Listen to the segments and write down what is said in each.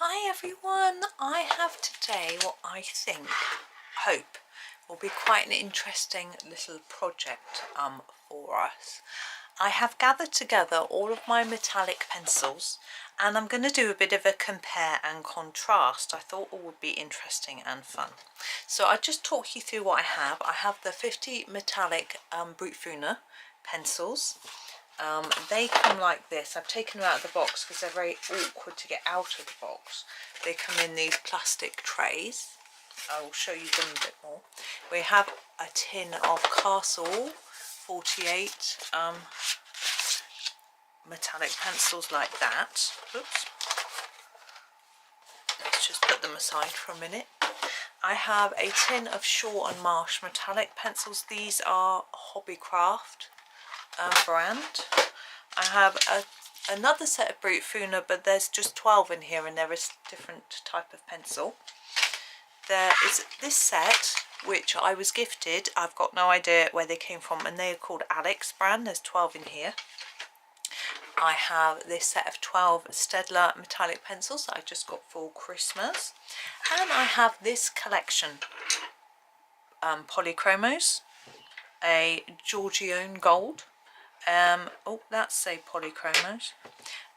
Hi everyone, I have today what I hope will be quite an interesting little project for us. I have gathered together all of my metallic pencils and I'm going to do a bit of a compare and contrast. I thought it would be interesting and fun. So I'll just talk you through what I have. I have the 50 metallic Brutfuner pencils. They come like this. I've taken them out of the box because they're very awkward to get out of the box. They come in these plastic trays. I will show you them a bit more. We have a tin of Castle 48 metallic pencils like that. Oops. Let's just put them aside for a minute. I have a tin of Shaw and Marsh metallic pencils. These are Hobbycraft brand. I have another set of Brutfuner, but there's just 12 in here and there is a different type of pencil. There is this set which I was gifted. I've got no idea where they came from and they are called Alex brand. There's 12 in here. I have this set of 12 Staedtler Metallic pencils that I just got for Christmas, and I have this collection, Polychromos, a Georgione gold, oh that's a Polychromos,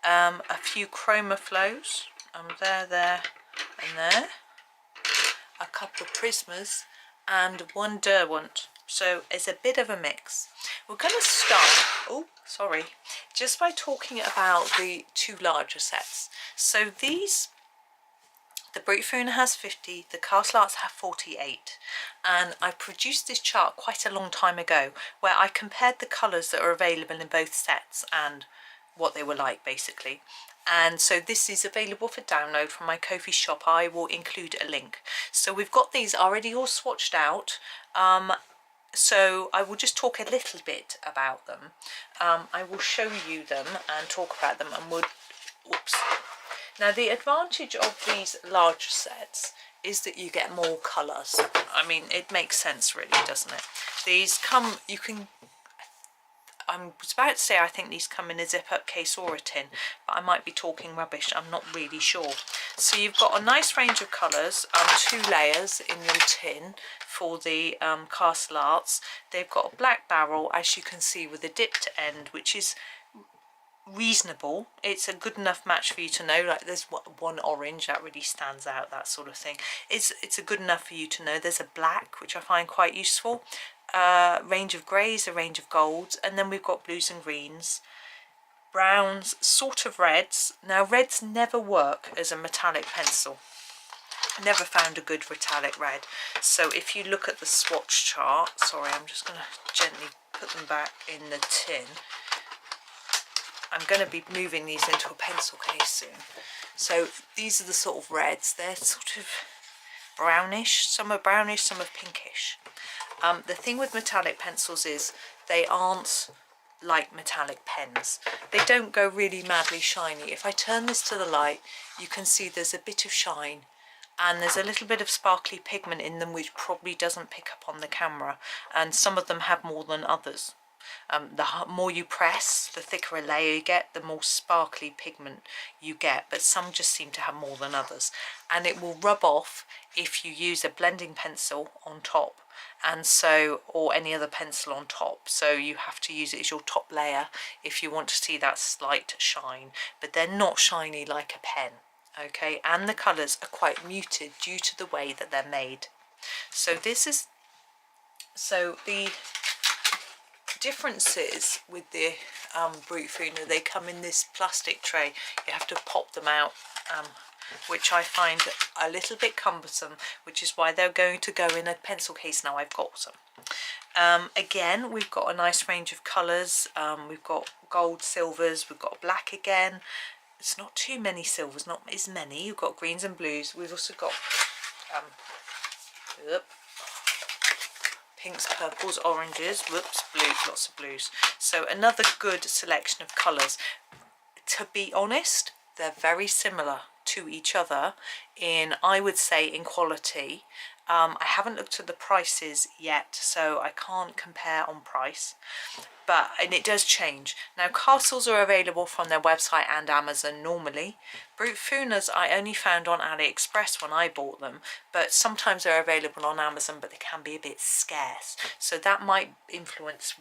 a few chroma flows, there and there, a couple of Prismas and one Derwent. So it's a bit of a mix. We're going to start, just by talking about the two larger sets. So these, the Brutfuner has 50, the Castle Arts have 48, and I produced this chart quite a long time ago where I compared the colours that are available in both sets and what they were like basically. And so this is available for download from my Ko-fi shop. I will include a link. So we've got these already all swatched out. So I will just talk a little bit about them. I will show you them and talk about them, and Now the advantage of these larger sets is that you get more colours. I mean, it makes sense really, doesn't it? These come, I was about to say I think these come in a zip-up case or a tin, but I might be talking rubbish, I'm not really sure. So you've got a nice range of colours, 2 layers in your tin for the Castle Arts. They've got a black barrel, as you can see, with a dipped end, which is reasonable. It's a good enough match for you to know, like there's one orange that really stands out, that sort of thing. It's a good enough for you to know. There's a black, which I find quite useful. Range of greys, a range of golds, and then we've got blues and greens, browns, sort of reds. Now reds never work as a metallic pencil. Never found a good metallic red. So if you look at the swatch chart, sorry, I'm just going to gently put them back in the tin. I'm going to be moving these into a pencil case soon. So these are the sort of reds. They're sort of brownish. Some are brownish, some are pinkish. The thing with metallic pencils is they aren't like metallic pens. They don't go really madly shiny. If I turn this to the light, you can see there's a bit of shine and there's a little bit of sparkly pigment in them which probably doesn't pick up on the camera, and some of them have more than others. The more you press, the thicker a layer you get, the more sparkly pigment you get, but some just seem to have more than others, and it will rub off if you use a blending pencil on top, and so, or any other pencil on top. So you have to use it as your top layer if you want to see that slight shine, but they're not shiny like a pen, okay? And the colours are quite muted due to the way that they're made. So this is, so the differences with the Brutfuner, they come in this plastic tray. You have to pop them out, which I find a little bit cumbersome, which is why they're going to go in a pencil case now I've got some. Again, we've got a nice range of colours. We've got gold, silvers, we've got black again. It's not too many silvers, not as many. You've got greens and blues. We've also got pinks, purples, oranges, whoops, blues, lots of blues. So another good selection of colours. To be honest, they're very similar to each other in, I would say, in quality. I haven't looked at the prices yet, so I can't compare on price, and it does change. Now castles are available from their website and Amazon normally. Brutfuners I only found on AliExpress when I bought them, but sometimes they're available on Amazon, but they can be a bit scarce, so that might influence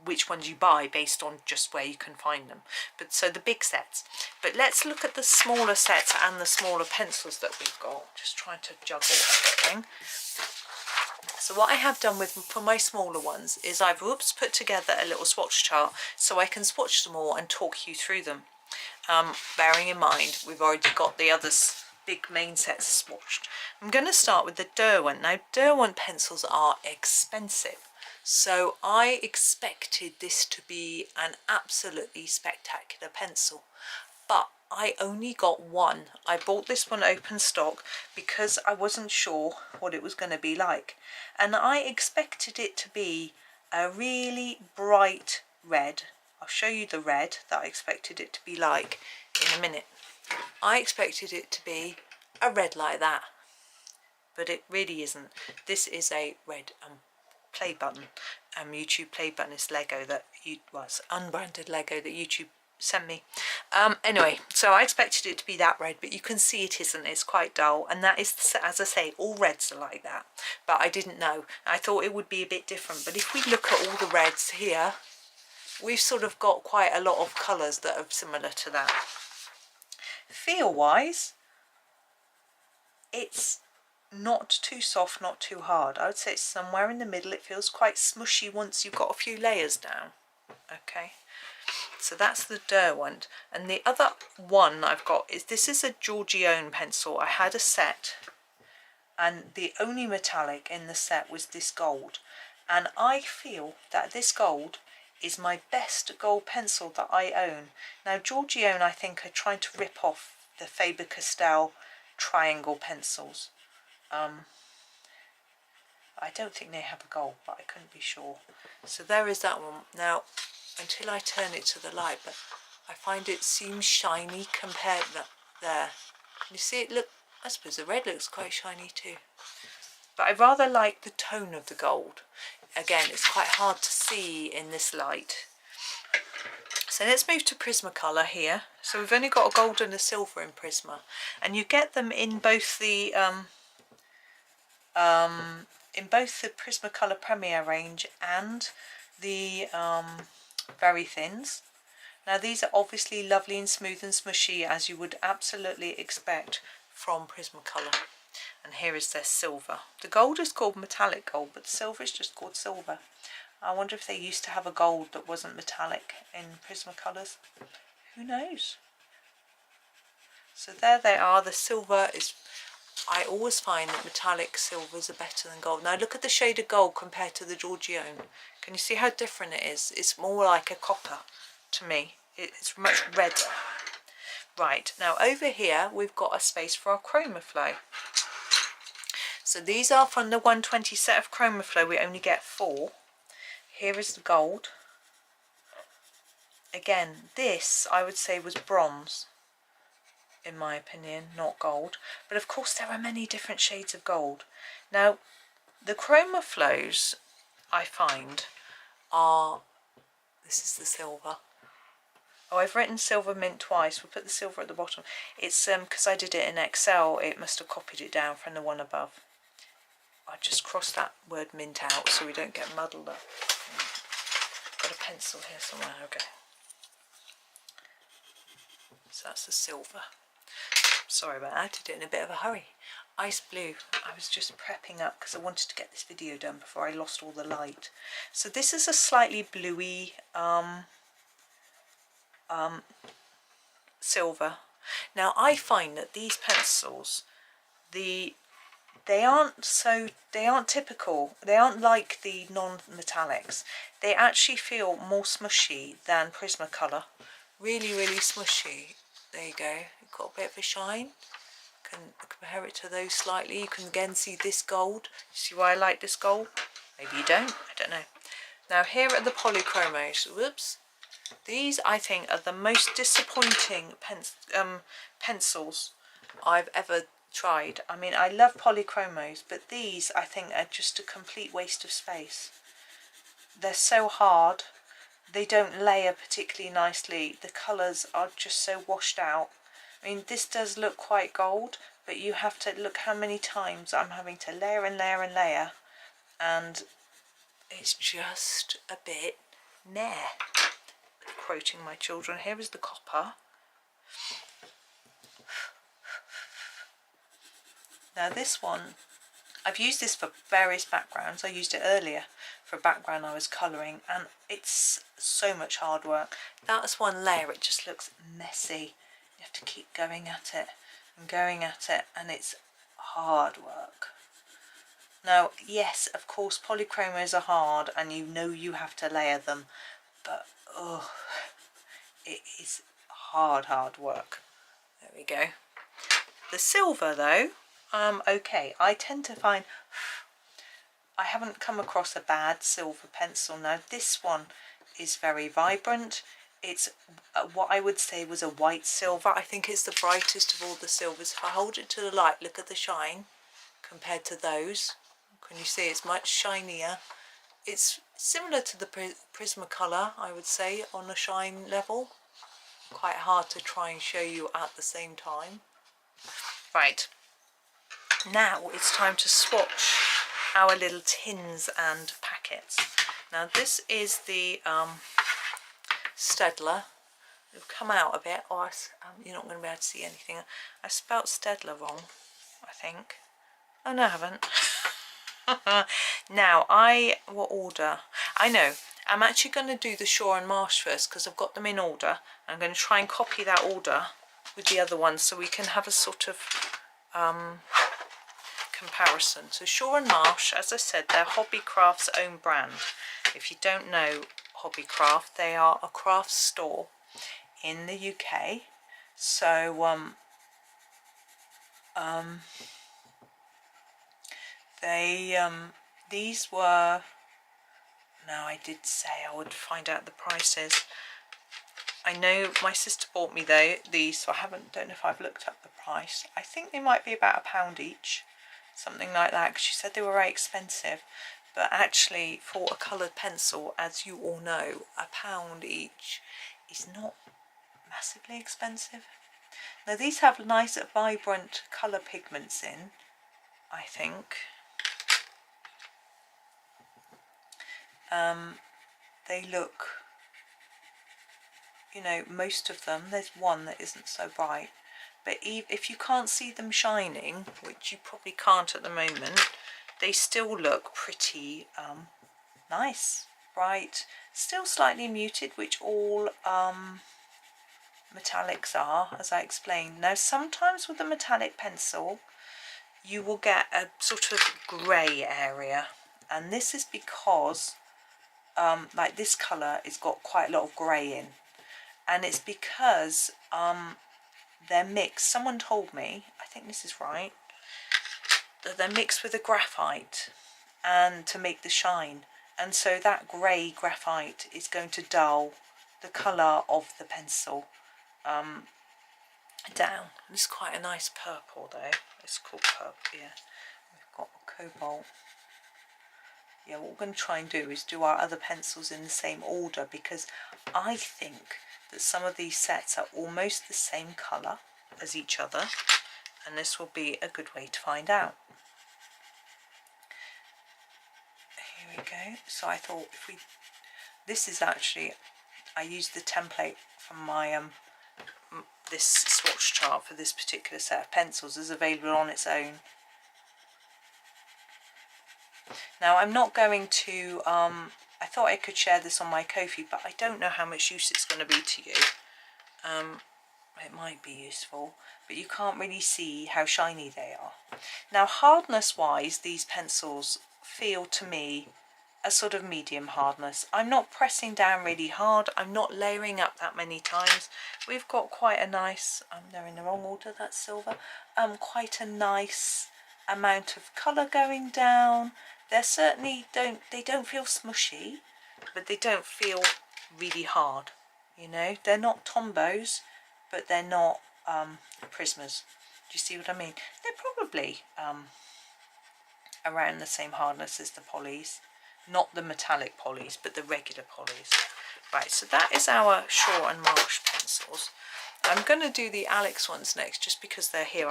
which ones you buy based on just where you can find them. But so the big sets, but let's look at the smaller sets and the smaller pencils that we've got. Just trying to juggle everything. So what I have done for my smaller ones is I've put together a little swatch chart so I can swatch them all and talk you through them, bearing in mind we've already got the others big main sets swatched. I'm going to start with the Derwent. Now Derwent pencils are expensive, so I expected this to be an absolutely spectacular pencil, but I only got one. I bought this one open stock because I wasn't sure what it was going to be like, and I expected it to be a really bright red. I'll show you the red that I expected it to be like in a minute. I expected it to be a red like that, but it really isn't. This is a red play button. YouTube play button is Lego that was unbranded Lego that YouTube sent me. Anyway, so I expected it to be that red, but you can see it isn't. It's quite dull, and that is, as I say, all reds are like that, but I didn't know. I thought it would be a bit different, but if we look at all the reds here, we've sort of got quite a lot of colours that are similar to that. Feel wise, it's not too soft, not too hard. I would say it's somewhere in the middle. It feels quite smushy once you've got a few layers down. Okay, so that's the Derwent. And the other one I've got is, this is a Georgione pencil. I had a set, and the only metallic in the set was this gold, and I feel that this gold is my best gold pencil that I own. Now Georgione, I think, are trying to rip off the Faber-Castell triangle pencils. I don't think they have a gold, but I couldn't be sure. So there is that one. Now, until I turn it to the light, but I find it seems shiny compared to there. Can you see it? Look, I suppose the red looks quite shiny too. But I rather like the tone of the gold. Again, it's quite hard to see in this light. So let's move to Prismacolor here. So we've only got a gold and a silver in Prisma, and you get them in both the Prismacolor Premier range and the very thins. Now these are obviously lovely and smooth and smushy, as you would absolutely expect from Prismacolor. And here is their silver. The gold is called metallic gold, but the silver is just called silver. I wonder if they used to have a gold that wasn't metallic in Prismacolors. Who knows? So there they are. The silver is, I always find that metallic silvers are better than gold. Now look at the shade of gold compared to the Georgione. Can you see how different it is? It's more like a copper to me. It's much redder. Right, now over here we've got a space for our Chromaflow. So these are from the 120 set of Chromaflow. We only get 4. Here is the gold. Again, this I would say was bronze, in my opinion, not gold. But of course there are many different shades of gold. Now, the Chromaflows, I find, are, this is the silver. Oh, I've written silver mint twice. We'll put the silver at the bottom. It's because I did it in Excel, it must have copied it down from the one above. I just cross that word mint out so we don't get muddled up. Got a pencil here somewhere. Okay. So that's the silver. Sorry about that, I did it in a bit of a hurry. Ice blue. I was just prepping up because I wanted to get this video done before I lost all the light. So this is a slightly bluey silver. Now I find that these pencils, they aren't typical. They aren't like the non-metallics. They actually feel more smushy than Prismacolor. Really, really smushy. There you go. You've got a bit of a shine. Can compare it to those slightly. You can again see this gold. You see why I like this gold? Maybe you don't. I don't know. Now here are the Polychromos. Whoops. These I think are the most disappointing pencils I've ever tried. I mean, I love Polychromos, but these I think are just a complete waste of space. They're so hard. They don't layer particularly nicely. The colours are just so washed out. I mean, this does look quite gold, but you have to look how many times I'm having to layer and layer and layer, and it's just a bit meh. Quoting my children, here is the copper. Now this one, I've used this for various backgrounds. I used it earlier for a background I was colouring, and it's so much hard work. That's one layer, it just looks messy. You have to keep going at it and going at it, and it's hard work. Now, yes, of course, Polychromos are hard, and you know you have to layer them, but oh, it is hard work. There we go. The silver, though, okay, I tend to find I haven't come across a bad silver pencil. Now, this one is very vibrant. It's what I would say was a white silver. I think it's the brightest of all the silvers. If I hold it to the light, look at the shine compared to those. Can you see it's much shinier? It's similar to the Prismacolor, I would say, on a shine level. Quite hard to try and show you at the same time. Right, now it's time to swatch our little tins and packets. Now this is the Staedtler. It'll come out a bit, or you're not going to be able to see anything. I spelt Staedtler wrong, I think. Oh no, I haven't. Now I will order. I know. I'm actually going to do the Shaw and Marsh first because I've got them in order. I'm going to try and copy that order with the other ones so we can have a sort of comparison. So Shaw and Marsh, as I said, they're Hobbycraft's own brand. If you don't know Hobbycraft, they are a craft store in the UK. So these were, now I did say I would find out the prices. I know my sister bought me these, so I don't know if I've looked up the price. I think they might be about £1 each, something like that, because she said they were very expensive. But actually, for a coloured pencil, as you all know, £1 each is not massively expensive. Now these have nice vibrant colour pigments in, I think. They look, you know, most of them, there's one that isn't so bright, but if you can't see them shining, which you probably can't at the moment, they still look pretty nice, bright, still slightly muted, which all metallics are, as I explained. Now sometimes with a metallic pencil you will get a sort of grey area, and this is because like this colour has got quite a lot of grey in, and it's because they're mixed. Someone told me, I think this is right, that they're mixed with a graphite and to make the shine, and so that grey graphite is going to dull the colour of the pencil down. This is quite a nice purple though. It's called purple, yeah. We've got cobalt. Yeah, what we're going to try and do is do our other pencils in the same order, because I think that some of these sets are almost the same colour as each other, and this will be a good way to find out. Here we go. So I thought this is actually, I used the template from my this swatch chart for this particular set of pencils is available on its own. Now I'm not going to, I thought I could share this on my Ko-fi, but I don't know how much use it's going to be to you. It might be useful, but you can't really see how shiny they are. Now hardness wise, these pencils feel to me a sort of medium hardness. I'm not pressing down really hard, I'm not layering up that many times. We've got quite a nice, they're in the wrong order, that's silver, quite a nice amount of colour going down. They certainly don't feel smushy, but they don't feel really hard, you know. They're not Tombos, but they're not Prismas. you see what I mean? They're probably around the same hardness as the polys. Not the metallic polys, but the regular polys. Right, so that is our Shaw and Marsh pencils. I'm going to do the Alex ones next, just because they're here.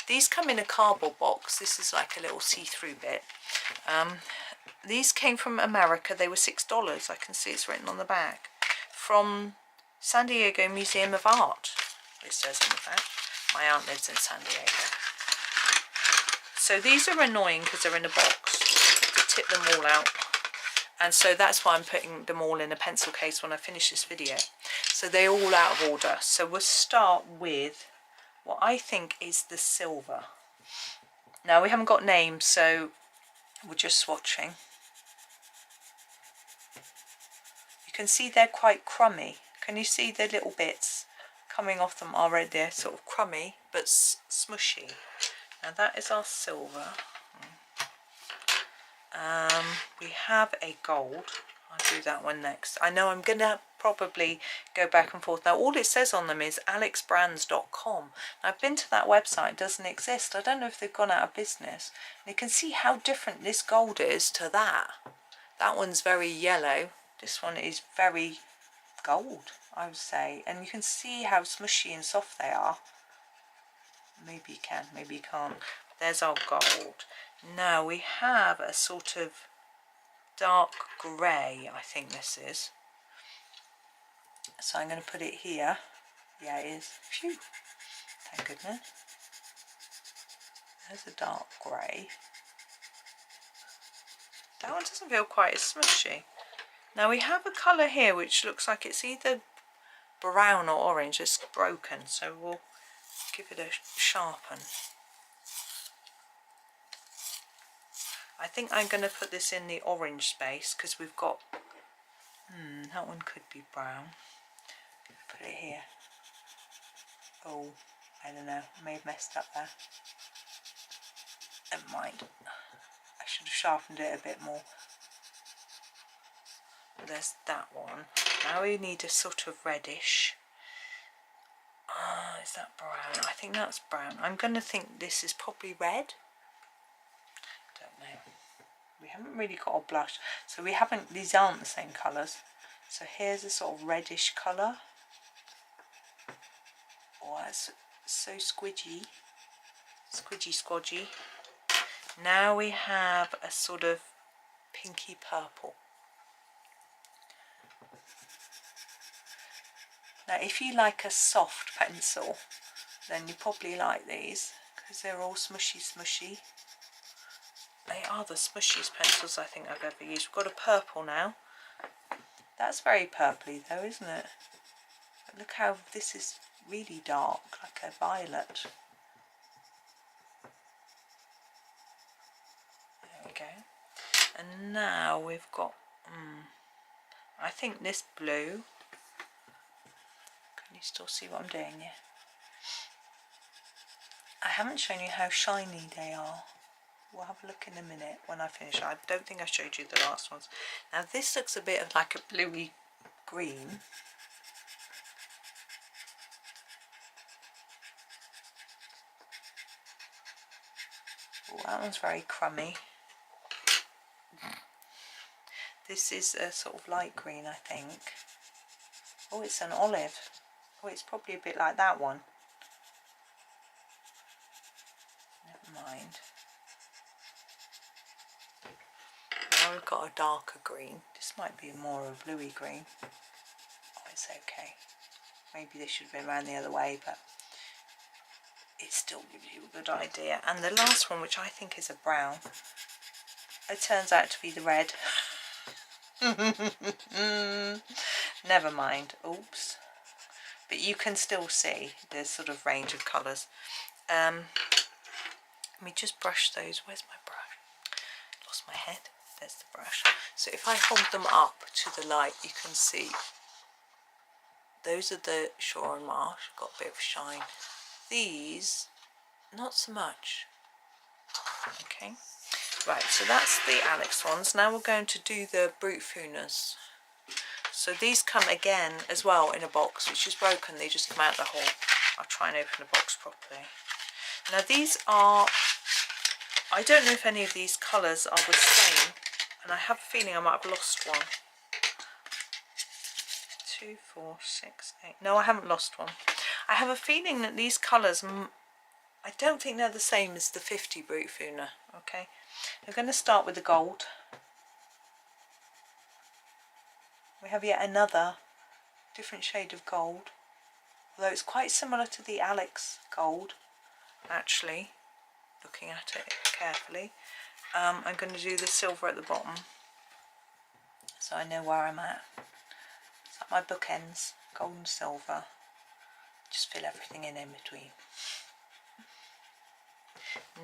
These come in a cardboard box. This is like a little see-through bit. These came from America. They were $6. I can see it's written on the back. From San Diego Museum of Art, it says on the back. My aunt lives in San Diego. So these are annoying because they're in a box. To tip them all out. And so that's why I'm putting them all in a pencil case when I finish this video. So they're all out of order. So we'll start with what I think is the silver. Now we haven't got names, so we're just swatching. You can see they're quite crummy. Can you see the little bits coming off them already? They're sort of crummy but smushy. Now that is our silver. We have a gold. I'll do that one next. I know I'm going to probably go back and forth. Now all it says on them is alexbrands.com. I've been to that website. It doesn't exist. I don't know if they've gone out of business. And you can see how different this gold is to that. That one's very yellow. This one is very gold, I would say. And you can see how smushy and soft they are. Maybe you can, maybe you can't. There's our gold. Now we have a sort of dark grey, I think this is. So I'm going to put it here. Yeah, it is. Phew. Thank goodness. There's a dark grey. That one doesn't feel quite as smushy. Now we have a colour here which looks like it's either brown or orange. It's broken, so we'll give it a sharpen. I think I'm going to put this in the orange space because we've got, that one could be brown. Put it here. Oh, I don't know, I may have messed up there. Never mind. I should have sharpened it a bit more. There's that one. Now we need a sort of reddish. Is that brown? I think that's brown. I'm going to think this is probably red. Don't know. We haven't really got a blush, so we haven't. These aren't the same colours. So here's a sort of reddish colour. Oh, that's so squidgy, squidgy. Now we have a sort of pinky purple. Now, if you like a soft pencil, then you probably like these because they're all smushy. They are the smushiest pencils I think I've ever used. We've got a purple now. That's very purpley though, isn't it? But look how this is really dark, like a violet. There we go. And now we've got, I think this blue. Can you still see what I'm doing here? I haven't shown you how shiny they are. We'll have a look in a minute when I finish. I don't think I showed you the last ones. Now this looks a bit of like a bluey green. Oh, that one's very crummy. This is a sort of light green, I think. Oh, it's an olive. Oh, it's probably a bit like that one. Never mind. Now we've got a darker green. This might be more of a bluey green. Oh, it's okay. Maybe this should have been around the other way, but it still gives you a good idea. And the last one, which I think is a brown, it turns out to be the red. Never mind. Oops. But you can still see the sort of range of colours. Let me just brush those. Where's my brush? Lost my head. There's the brush. So if I hold them up to the light, you can see those are the Shaw and Marsh. Got a bit of shine. These, not so much. Okay. Right, so that's the Alex ones. Now we're going to do the Brutfuners. So these come again as well in a box, which is broken. They just come out the hole. I'll try and open the box properly. Now these are, I don't know if any of these colours are the same, and I have a feeling I might have lost one. 2, 4, 6, 8. No, I haven't lost one. I have a feeling that these colours, I don't think they're the same as the 50 Brutfuner. Okay, we're going to start with the gold. We have yet another different shade of gold, although it's quite similar to the Alex gold, actually, looking at it carefully. I'm going to do the silver at the bottom, so I know where I'm at. It's like my bookends, gold and silver. Just fill everything in between.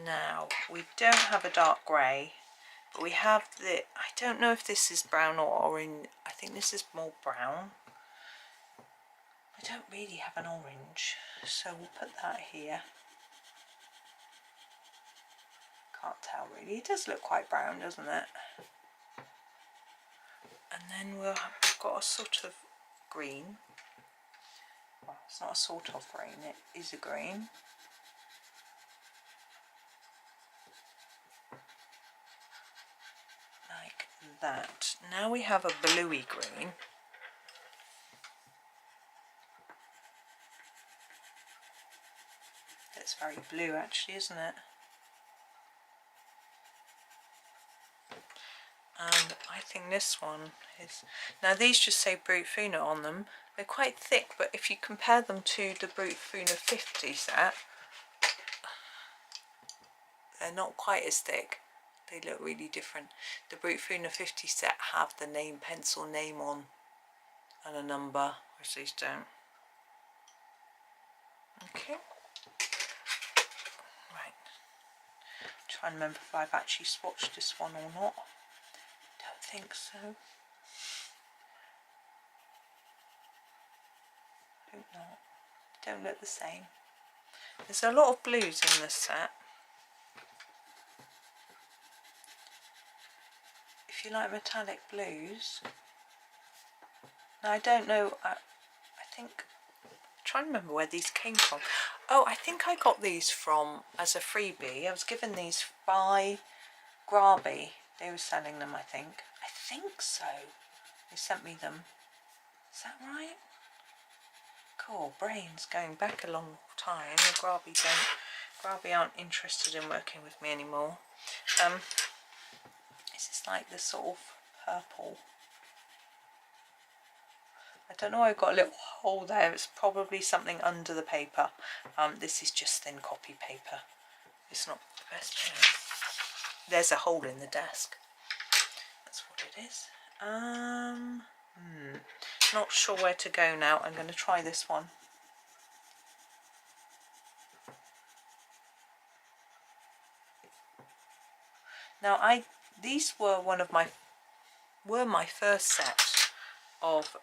Now, we don't have a dark grey, but we have the, I don't know if this is brown or orange. I think this is more brown. I don't really have an orange, so we'll put that here. Can't tell really. It does look quite brown, doesn't it? And then we've got a sort of green. Well, it's not a sort of green, it is a green. Like that. Now we have a bluey green. It's very blue actually, isn't it? And I think this one is, now these just say Brutfuner on them. They're quite thick, but if you compare them to the Brutfuner 50 set, they're not quite as thick. They look really different. The Brutfuner 50 set have the name, pencil name on and a number, whereas these don't. Okay. Right. Try and remember if I've actually swatched this one or not. Don't think so. I hope not. They don't look the same. There's a lot of blues in this set. If you like metallic blues. Now I don't know, I think, I'm trying to remember where these came from. Oh, I think I got these from, as a freebie. I was given these by Graby. They were selling them, I think. I think so. They sent me them. Is that right? Cool, brains going back a long time. Graby aren't interested in working with me anymore. This is like this sort of purple. I don't know why I've got a little hole there. It's probably something under the paper. This is just thin copy paper. It's not the best thing. There's a hole in the desk. That's what it is. Not sure where to go now. I'm going to try this one. Now these were my first set of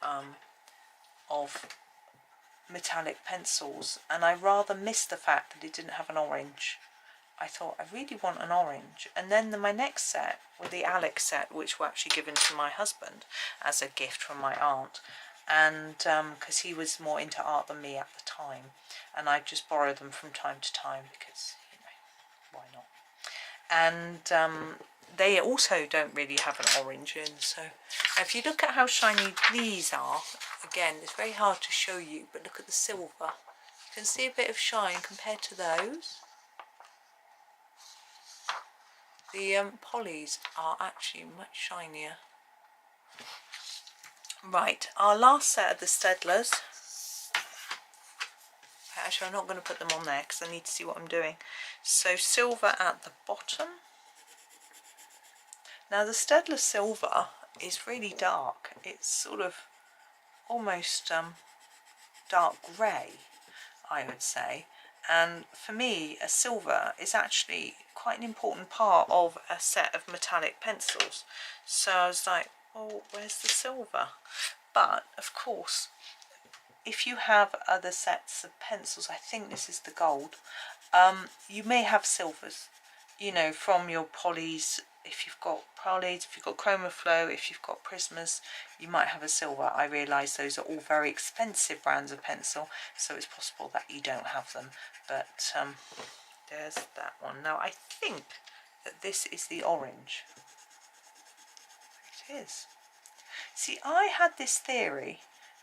metallic pencils, and I rather missed the fact that it didn't have an orange. I thought I really want an orange, and then my next set were the Alex set, which were actually given to my husband as a gift from my aunt, and because he was more into art than me at the time, and I just borrowed them from time to time because, you know, why not? And they also don't really have an orange in, so if you look at how shiny these are, again it's very hard to show you, but look at the silver. You can see a bit of shine compared to those. The polys are actually much shinier. Right, our last set of the Staedtlers. Actually, I'm not going to put them on there because I need to see what I'm doing. So silver at the bottom. Now the Staedtler silver is really dark. It's sort of almost dark grey, I would say. And for me, a silver is actually quite an important part of a set of metallic pencils. So I was like, well, where's the silver? But of course, if you have other sets of pencils, I think this is the gold, you may have silvers, you know, from your polys. If you've got polys, if you've got Chromaflow, if you've got Prismas, you might have a silver. I realise those are all very expensive brands of pencil, so it's possible that you don't have them, but there's that one. Now I think that this is the orange. It is. See, I had this theory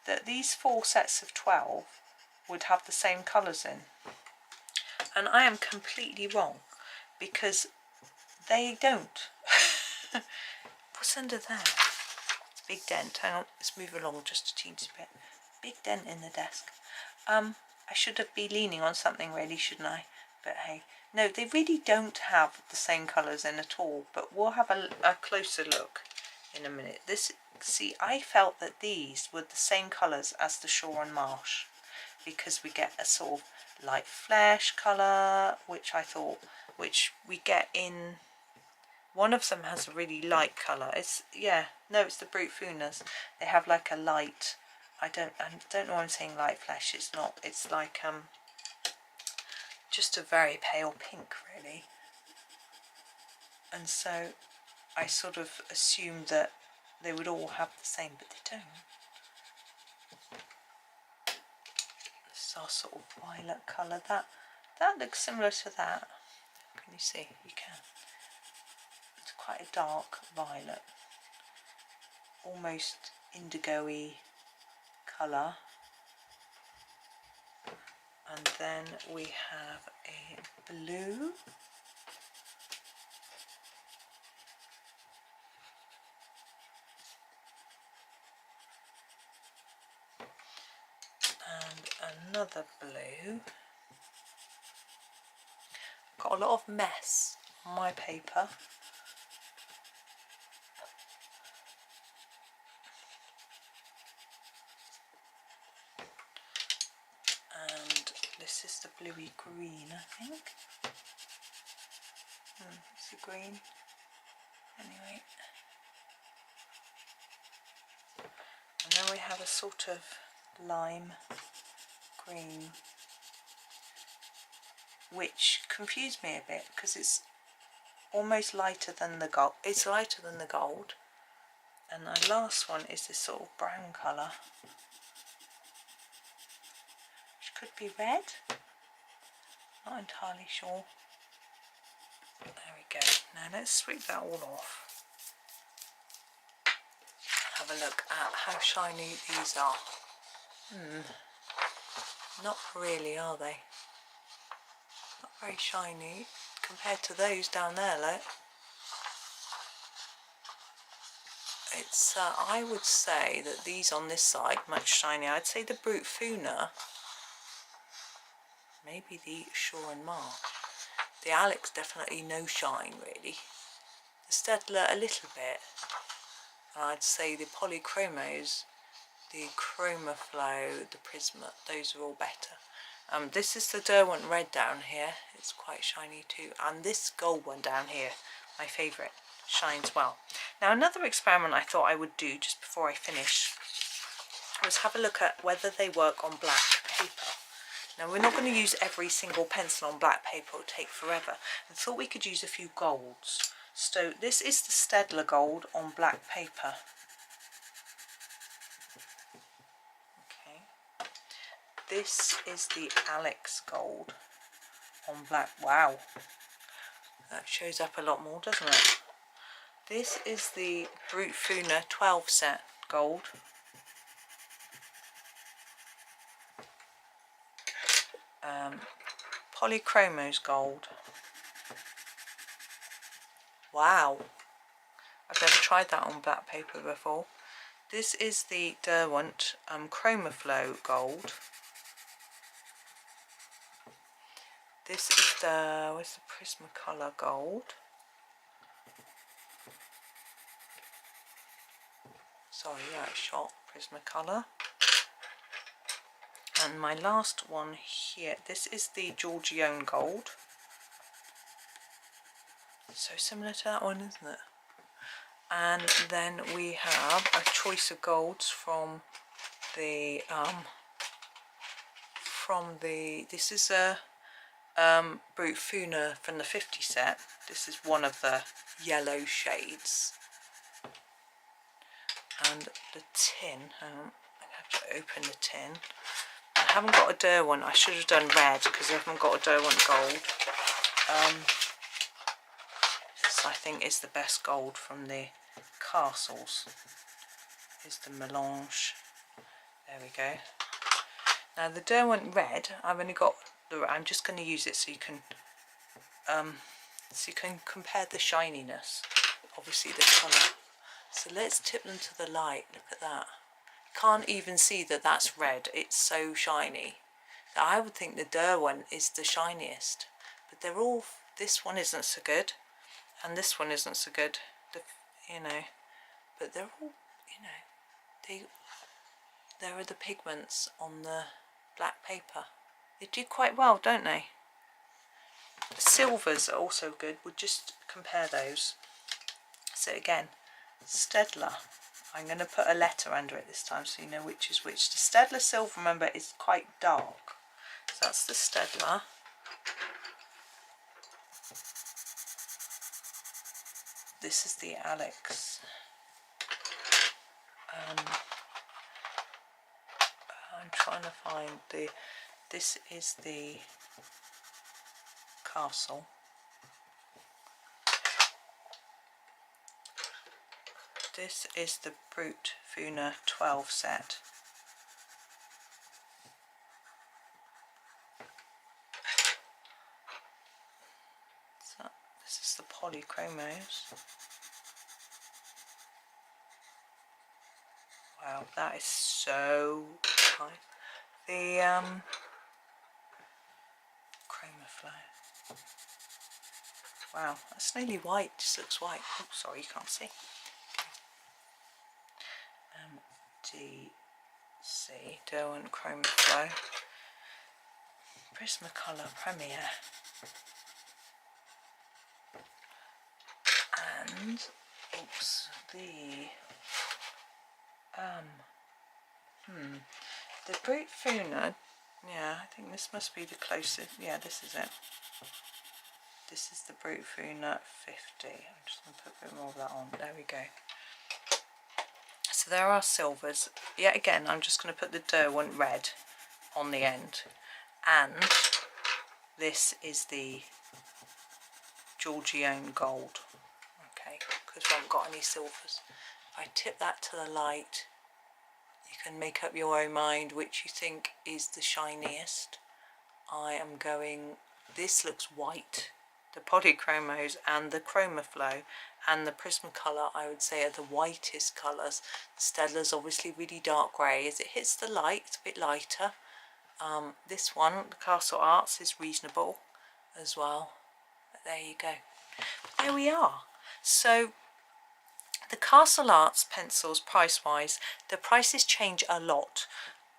that these 4 sets of 12 would have the same colours in, and I am completely wrong, because they don't. What's under there? Big dent. Hang on, let's move along just a teensy bit. Big dent in the desk. I should have been leaning on something really, shouldn't I? But hey, no, they really don't have the same colours in at all, but we'll have a closer look in a minute. This, see, I felt that these were the same colours as the Shore and Marsh, because we get a sort of light flesh colour, which I thought, which we get in, one of them has a really light colour. It's, yeah, no, it's the Brutfuners. They have like a light, I don't know why I'm saying light flesh, it's not, it's like just a very pale pink really. And so I sort of assumed that they would all have the same, but they don't. This is our sort of violet colour. That looks similar to that. Can you see? You can. It's quite a dark violet, almost indigo-y colour. And then we have a blue. And another blue. Got a lot of mess on my paper. And this is the bluey green, I think. It's a green. Anyway. And then we have a sort of lime green, which confused me a bit because it's almost lighter than the gold. It's lighter than the gold. And the last one is this sort of brown colour, which could be red. Not entirely sure. There we go. Now let's sweep that all off. Have a look at how shiny these are. Not really, are they? Not very shiny compared to those down there, look. It's, I would say that these on this side much shinier. I'd say the Brutfuner, maybe the Shore and Marsh. The Alex definitely no shine really. The Staedtler a little bit. And I'd say the Polychromos, the Chromaflow, the Prisma, those are all better. This is the Derwent red down here. It's quite shiny too. And this gold one down here, my favourite, shines well. Now another experiment I thought I would do just before I finish was have a look at whether they work on black paper. Now we're not going to use every single pencil on black paper, it'll take forever. I thought we could use a few golds. So this is the Staedtler gold on black paper. Okay. This is the Alex gold on black. Wow. That shows up a lot more, doesn't it? This is the Brutfuner 12 set gold. Polychromos gold. Wow. I've never tried that on black paper before. This is the Derwent Chromaflow gold. This is the, where's the Prismacolor gold? Sorry, yeah, it's shot. Prismacolor. And my last one here, this is the Georgione gold. So similar to that one, isn't it? And then we have a choice of golds from the this is a Brutfuner from the 50 set. This is one of the yellow shades. And the tin, hang on, I have to open the tin. I haven't got a Derwent. I should have done red because I haven't got a Derwent gold. this I think is the best gold from the castles, is the melange. There we go. Now the Derwent red, I've only got I'm just going to use it so you can compare the shininess, obviously the colour. So let's tip them to the light. Look at that. Can't even see that that's red. It's so shiny. I would think the Derwent is the shiniest, but they're all. This one isn't so good, and this one isn't so good. You know, but they're all. You know, there are the pigments on the black paper. They do quite well, don't they? The silvers are also good. We'll just compare those. So again, Staedtler. I'm going to put a letter under it this time so you know which is which. The Staedtler silver, remember, is quite dark. So that's the Staedtler. This is the Alex. I'm trying to find the. This is the Castle. This is the Brutfuner 12 set. So this is the Polychromos. Wow, that is so nice. The Chroma Flow. Wow, that's nearly white. Just looks white. Oh, sorry, you can't see. DC Derwent Chroma Flow. Prismacolor Premier. And oops, the Brutfuner. Yeah, I think this must be the closest. Yeah, this is it. This is the Brutfuner 50. I'm just going to put a bit more of that on. There we go. So there are silvers. Yet again, I'm just going to put the Derwent red on the end. And this is the Georgione gold. Okay, because we haven't got any silvers. If I tip that to the light, you can make up your own mind which you think is the shiniest. I am going, this looks white. The Polychromos and the Chroma Flow and the Prismacolor, I would say, are the whitest colours. The Staedtler's obviously really dark grey. As it hits the light, it's a bit lighter. This one, the Castle Arts, is reasonable as well. But there you go. But there we are. So the Castle Arts pencils, price-wise, the prices change a lot.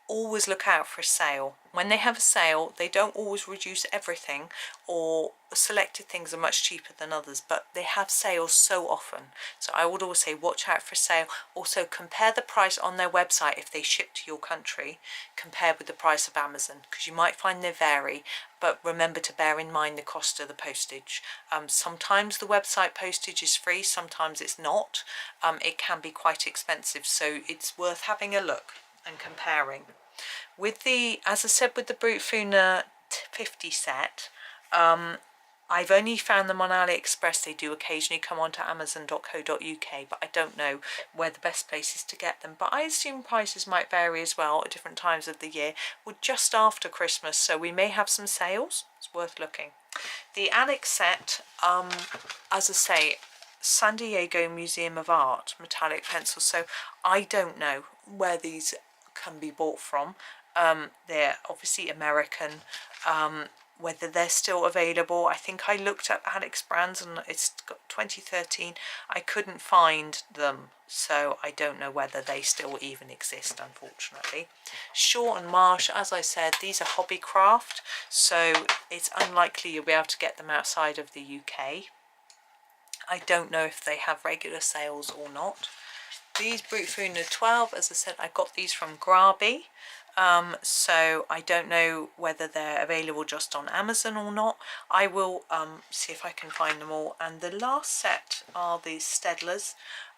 Always look out for a sale. When they have a sale, they don't always reduce everything, or selected things are much cheaper than others, but they have sales so often. So I would always say watch out for a sale. Also compare the price on their website if they ship to your country compared with the price of Amazon, because you might find they vary, but remember to bear in mind the cost of the postage. Sometimes the website postage is free, sometimes it's not. It can be quite expensive, so it's worth having a look and comparing. With the, as I said, with the Brutfuner 50 set, I've only found them on AliExpress. They do occasionally come onto amazon.co.uk, but I don't know where the best place is to get them. But I assume prices might vary as well at different times of the year. We're just after Christmas, so we may have some sales. It's worth looking. The Alex set, as I say, San Diego Museum of Art metallic pencils. So I don't know where these can be bought from. They're obviously American. Whether they're still available, I think I looked at Alex brands and it's got 2013. I couldn't find them, so I don't know whether they still even exist, unfortunately. Shaw and Marsh, as I said, these are Hobbycraft, so it's unlikely you'll be able to get them outside of the UK. I don't know if they have regular sales or not. These Brutfuner 12, as I said, I got these from Graby. So I don't know whether they're available just on Amazon or not. I will see if I can find them all. And the last set are the Staedtlers.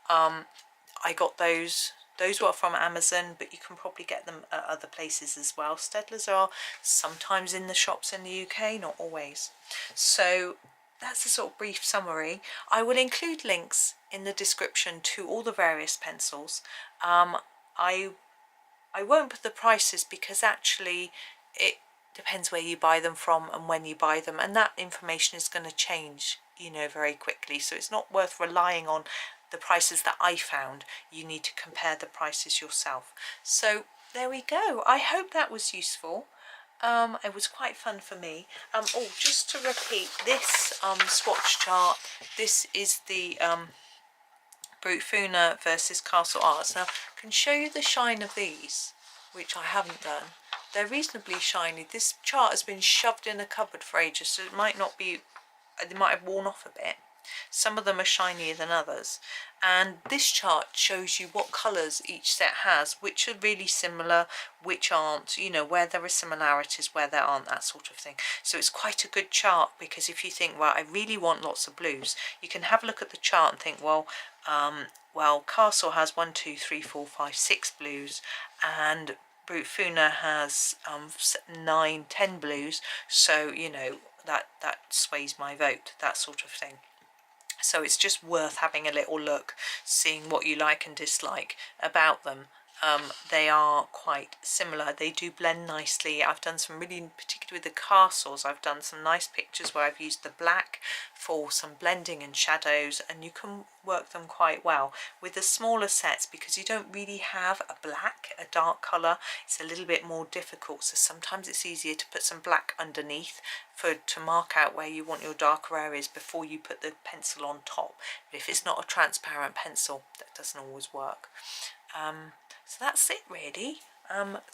I got those Those were from Amazon, but you can probably get them at other places as well. Staedtlers are sometimes in the shops in the UK, not always. So that's a sort of brief summary. I will include links in the description to all the various pencils. I won't put the prices because actually it depends where you buy them from and when you buy them, and that information is going to change, you know, very quickly. So it's not worth relying on the prices that I found. You need to compare the prices yourself. So there we go. I hope that was useful. It was quite fun for me. Oh, just to repeat, this swatch chart, this is the Brutfuner versus Castle Arts. Now, I can show you the shine of these, which I haven't done. They're reasonably shiny. This chart has been shoved in a cupboard for ages, so it might not be, they might have worn off a bit. Some of them are shinier than others. And this chart shows you what colours each set has, which are really similar, which aren't, you know, where there are similarities, where there aren't, that sort of thing. So it's quite a good chart, because if you think, well, I really want lots of blues, you can have a look at the chart and think, well, Castle has 1, 2, 3, 4, 5, 6 blues, and Brutfuner has 9, 10 blues, so, you know, that sways my vote, that sort of thing. So it's just worth having a little look, seeing what you like and dislike about them. They are quite similar. They do blend nicely. I've done some really, particularly with the castles, I've done some nice pictures where I've used the black for some blending and shadows, and you can work them quite well. With the smaller sets, because you don't really have a black, a dark colour, it's a little bit more difficult. So sometimes it's easier to put some black underneath to mark out where you want your darker areas before you put the pencil on top. But if it's not a transparent pencil, that doesn't always work. So that's it really.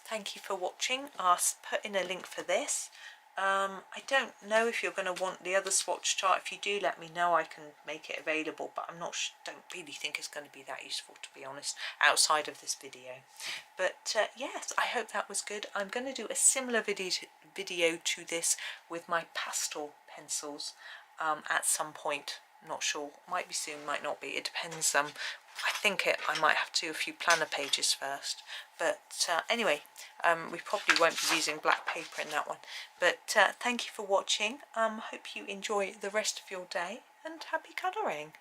Thank you for watching. I'll put in a link for this. I don't know if you're going to want the other swatch chart. If you do, let me know. I can make it available, but I'm not don't really think it's going to be that useful, to be honest, outside of this video. But yes, I hope that was good. I'm going to do a similar video to this with my pastel pencils at some point. Not sure, might be soon, might not be, it depends. I think I might have to do a few planner pages first, but anyway, we probably won't be using black paper in that one. But thank you for watching. Hope you enjoy the rest of your day, and happy colouring.